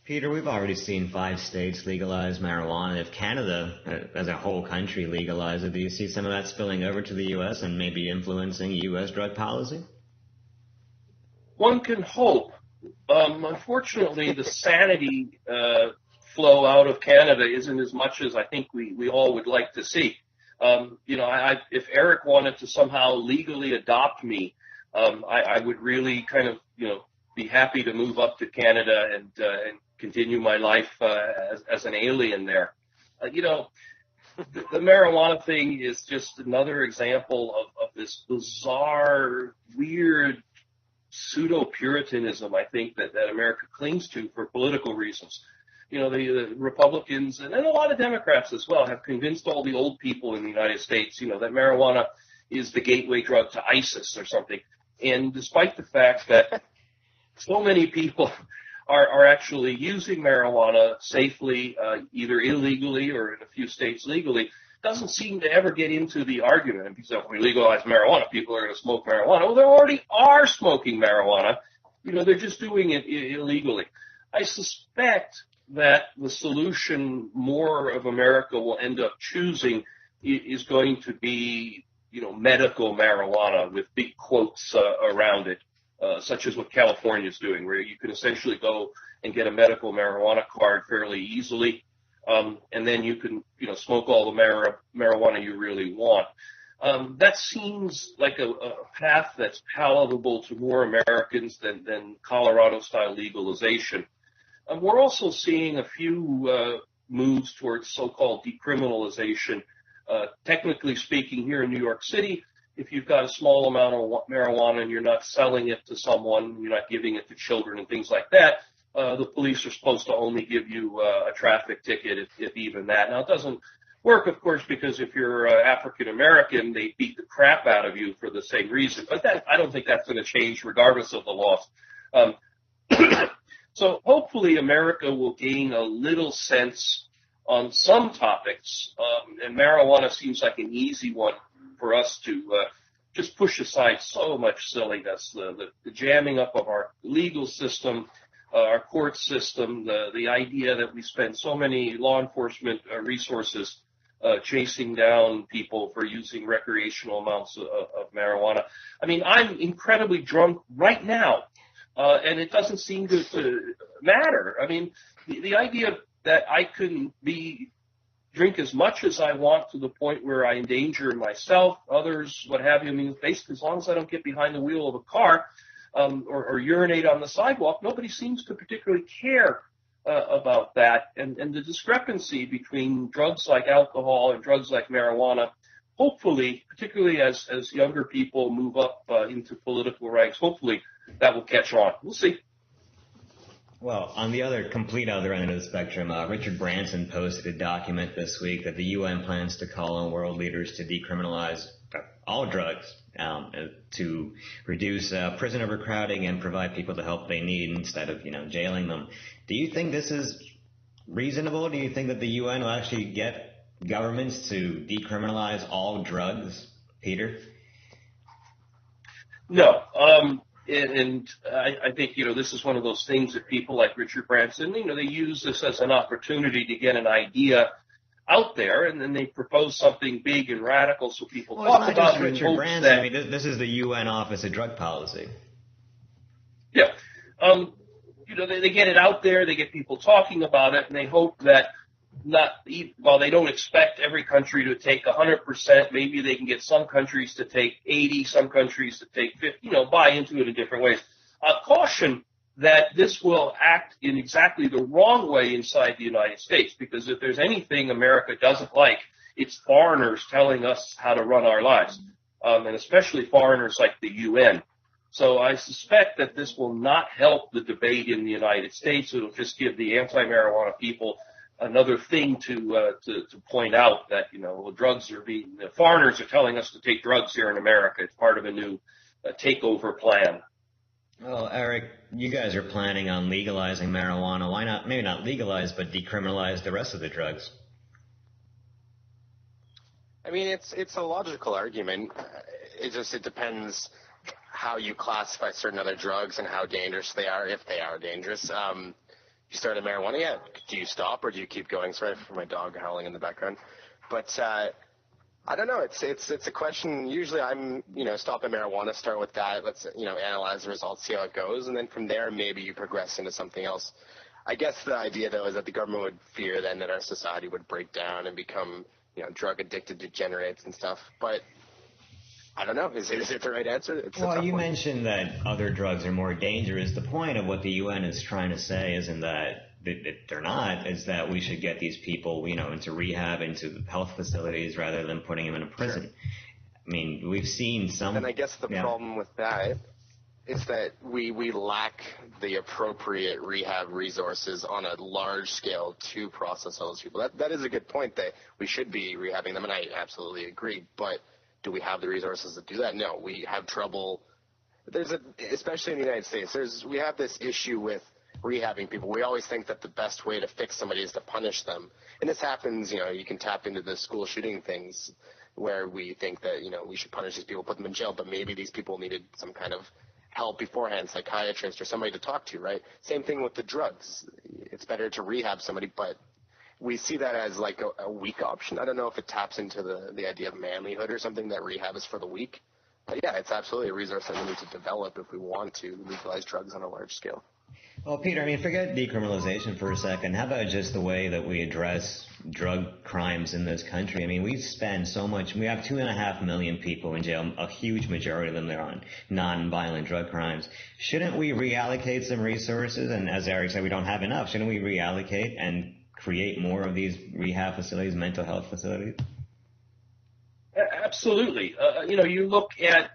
Peter, we've already seen 5 states legalize marijuana. If Canada, as a whole country, legalized it, do you see some of that spilling over to the U.S. and maybe influencing U.S. drug policy? One can hope. Unfortunately, the sanity flow out of Canada isn't as much as I think we all would like to see. If Eric wanted to somehow legally adopt me, I would really kind of, be happy to move up to Canada and continue my life as an alien there. The marijuana thing is just another example of this bizarre, weird pseudo-Puritanism, I think, that America clings to for political reasons. The Republicans and a lot of Democrats as well have convinced all the old people in the United States, that marijuana is the gateway drug to ISIS or something. And despite the fact that so many people are actually using marijuana safely, either illegally or in a few states legally, doesn't seem to ever get into the argument. And so if we legalize marijuana, people are going to smoke marijuana. Well, they already are smoking marijuana. They're just doing it illegally. I suspect that the solution more of America will end up choosing is going to be, medical marijuana with big quotes around it, such as what California is doing, where you can essentially go and get a medical marijuana card fairly easily, and then you can, smoke all the marijuana you really want. That seems like a path that's palatable to more Americans than Colorado-style legalization. We're also seeing a few moves towards so-called decriminalization. Technically speaking, here in New York City, if you've got a small amount of marijuana and you're not selling it to someone, you're not giving it to children and things like that, the police are supposed to only give you a traffic ticket, if even that. Now, it doesn't work, of course, because if you're African-American, they beat the crap out of you for the same reason. But I don't think that's going to change regardless of the laws. So hopefully America will gain a little sense on some topics, and marijuana seems like an easy one for us to just push aside so much silliness, the jamming up of our legal system, our court system, the idea that we spend so many law enforcement resources chasing down people for using recreational amounts of marijuana. I mean, I'm incredibly drunk right now, and it doesn't seem to matter. I mean, the idea that I couldn't drink as much as I want to the point where I endanger myself, others, what have you. I mean, basically, as long as I don't get behind the wheel of a car or urinate on the sidewalk, nobody seems to particularly care about that. And the discrepancy between drugs like alcohol and drugs like marijuana, hopefully, particularly as younger people move up into political ranks, hopefully that will catch on. We'll see. Well, on the complete other end of the spectrum, Richard Branson posted a document this week that the UN plans to call on world leaders to decriminalize all drugs to reduce prison overcrowding and provide people the help they need instead of, jailing them. Do you think this is reasonable? Do you think that the UN will actually get governments to decriminalize all drugs, Peter? No. And I think, this is one of those things that people like Richard Branson, they use this as an opportunity to get an idea out there, and then they propose something big and radical so people talk about it. Richard Branson. I mean, this is the UN Office of Drug Policy. Yeah. They get it out there, they get people talking about it, and they hope that while they don't expect every country to take 100%, maybe they can get some countries to take 80, some countries to take 50, buy into it in different ways. Caution that this will act in exactly the wrong way inside the United States, because if there's anything America doesn't like, it's foreigners telling us how to run our lives, and especially foreigners like the UN. So I suspect that this will not help the debate in the United States. It'll just give the anti-marijuana people another thing to point out that, foreigners are telling us to take drugs here in America. It's part of a new takeover plan. Well, Eric, you guys are planning on legalizing marijuana. Why not, maybe not legalize, but decriminalize the rest of the drugs? I mean, it's a logical argument. It depends how you classify certain other drugs and how dangerous they are, if they are dangerous. you started marijuana, yeah, do you stop or do you keep going? Sorry for my dog howling in the background. But I don't know. It's a question. Usually I'm, stop at marijuana, start with that. Let's, analyze the results, see how it goes. And then from there, maybe you progress into something else. I guess the idea, though, is that the government would fear then that our society would break down and become, drug addicted degenerates and stuff. But I don't know. Is it the right answer? Well, you mentioned that other drugs are more dangerous. The point of what the UN is trying to say isn't that they're not, is that we should get these people, into rehab, into health facilities, rather than putting them in a prison. Sure. I mean, we've seen some. And I guess the problem with that is that we lack the appropriate rehab resources on a large scale to process all those people. That is a good point, that we should be rehabbing them, and I absolutely agree. But do we have the resources to do that? No, we have trouble. Especially in the United States, we have this issue with rehabbing people. We always think that the best way to fix somebody is to punish them. And this happens, you can tap into the school shooting things where we think that, we should punish these people, put them in jail, but maybe these people needed some kind of help beforehand, psychiatrist or somebody to talk to, right? Same thing with the drugs. It's better to rehab somebody, but we see that as like a weak option. I don't know if it taps into the idea of manlyhood or something, that rehab is for the weak. But yeah, it's absolutely a resource that we need to develop if we want to legalize drugs on a large scale. Well, Peter, forget decriminalization for a second. How about just the way that we address drug crimes in this country? We spend so much. We have 2.5 million people in jail. A huge majority of them are on non-violent drug crimes. Shouldn't we reallocate some resources? And as Eric said, we don't have enough. Shouldn't we reallocate and create more of these rehab facilities, mental health facilities? Absolutely. You look at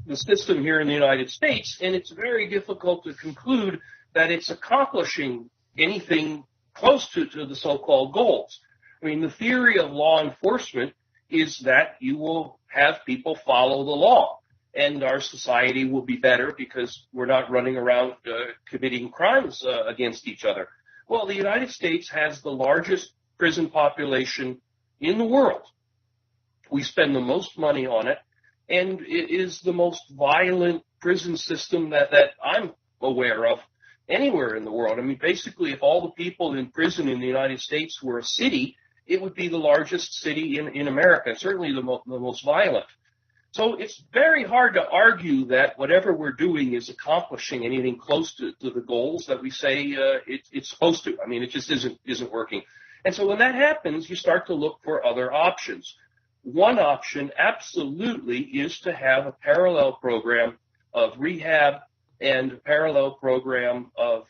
the system here in the United States, and it's very difficult to conclude that it's accomplishing anything close to the so-called goals. The theory of law enforcement is that you will have people follow the law, and our society will be better because we're not running around committing crimes against each other. Well, the United States has the largest prison population in the world. We spend the most money on it, and it is the most violent prison system that I'm aware of anywhere in the world. Basically, if all the people in prison in the United States were a city, it would be the largest city in America, certainly the most violent. So it's very hard to argue that whatever we're doing is accomplishing anything close to the goals that we say it's supposed to. It just isn't working. And so when that happens, you start to look for other options. One option absolutely is to have a parallel program of rehab and a parallel program of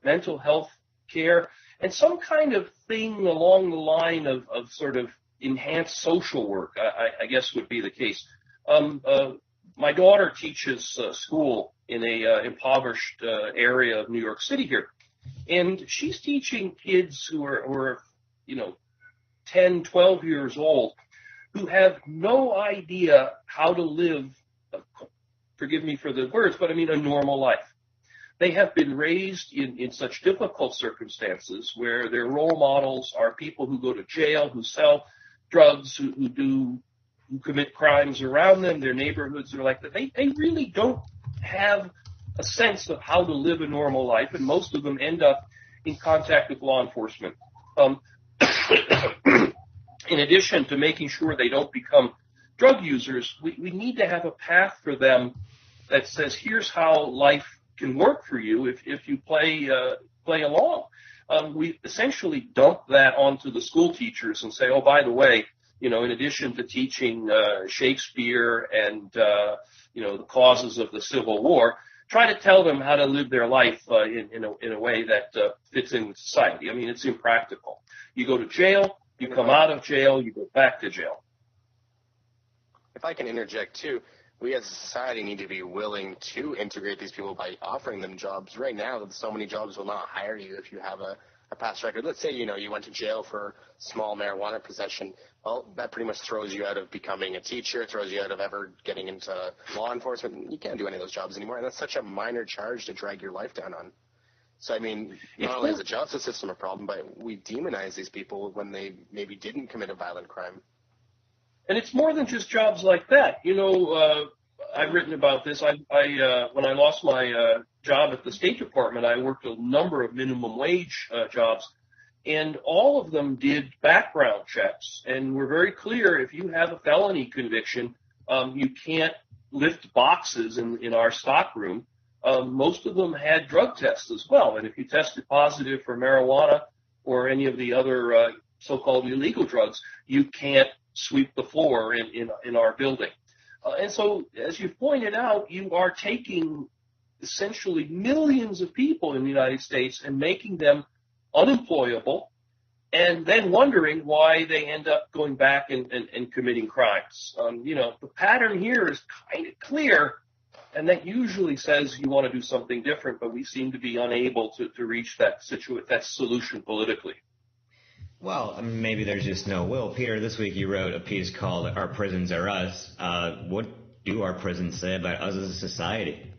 mental health care, and some kind of thing along the line of sort of enhanced social work, I guess would be the case. My daughter teaches school in a impoverished area of New York City here, and she's teaching kids who are 10, 12 years old, who have no idea how to live, forgive me for the words, but a normal life. They have been raised in such difficult circumstances where their role models are people who go to jail, who sell drugs, who commit crimes around them. Their neighborhoods are like that. They really don't have a sense of how to live a normal life, and most of them end up in contact with law enforcement. In addition to making sure they don't become drug users, we need to have a path for them that says, here's how life can work for you if you play along. We essentially dump that onto the school teachers and say, oh, by the way, in addition to teaching Shakespeare and the causes of the Civil War, try to tell them how to live their life in a way that fits in with society. It's impractical. You go to jail, you come out of jail, you go back to jail. If I can interject too, we as a society need to be willing to integrate these people by offering them jobs. Right now, so many jobs will not hire you if you have a past record. Let's say, you went to jail for small marijuana possession. Well, that pretty much throws you out of becoming a teacher, throws you out of ever getting into law enforcement. You can't do any of those jobs anymore, and that's such a minor charge to drag your life down on. So, not only is the justice system a problem, but we demonize these people when they maybe didn't commit a violent crime. And it's more than just jobs like that. I've written about this. When I lost my job at the State Department, I worked a number of minimum wage jobs, and all of them did background checks and were very clear. If you have a felony conviction, you can't lift boxes in our stockroom. Most of them had drug tests as well, and if you tested positive for marijuana or any of the other so-called illegal drugs, you can't sweep the floor in our building. And so, as you pointed out, you are taking essentially millions of people in the United States and making them unemployable, and then wondering why they end up going back and committing crimes. The pattern here is kind of clear, and that usually says you want to do something different, but we seem to be unable to reach that solution politically. Well, maybe there's just no will. Peter, this week you wrote a piece called "Our Prisons Are Us." What do our prisons say about us as a society?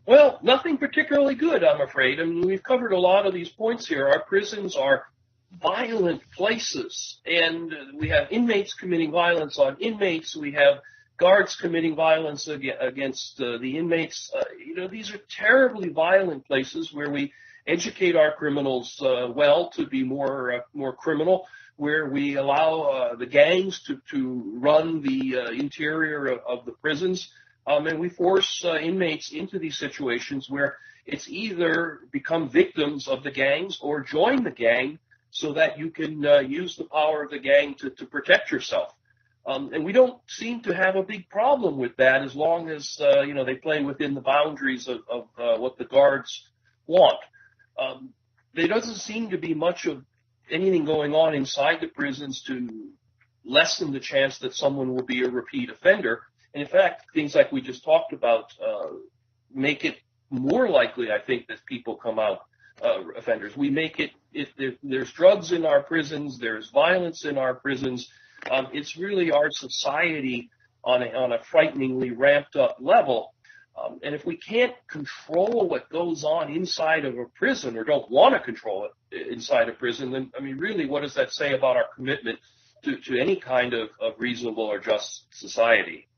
Well, nothing particularly good, I'm afraid. I mean, we've covered a lot of these points here. Our prisons are violent places, and we have inmates committing violence on inmates. We have guards committing violence against the inmates. These are terribly violent places where we educate our criminals well to be more criminal, where we allow the gangs to run the interior of the prisons. And we force inmates into these situations where it's either become victims of the gangs or join the gang so that you can use the power of the gang to protect yourself. And we don't seem to have a big problem with that as long as, they play within the boundaries of what the guards want. There doesn't seem to be much of anything going on inside the prisons to lessen the chance that someone will be a repeat offender. And in fact, things like we just talked about make it more likely, I think, that people come out offenders. We make it, if there's drugs in our prisons, there's violence in our prisons. It's really our society on a frighteningly ramped up level. And if we can't control what goes on inside of a prison, or don't want to control it inside a prison, then, really, what does that say about our commitment to any kind of reasonable or just society?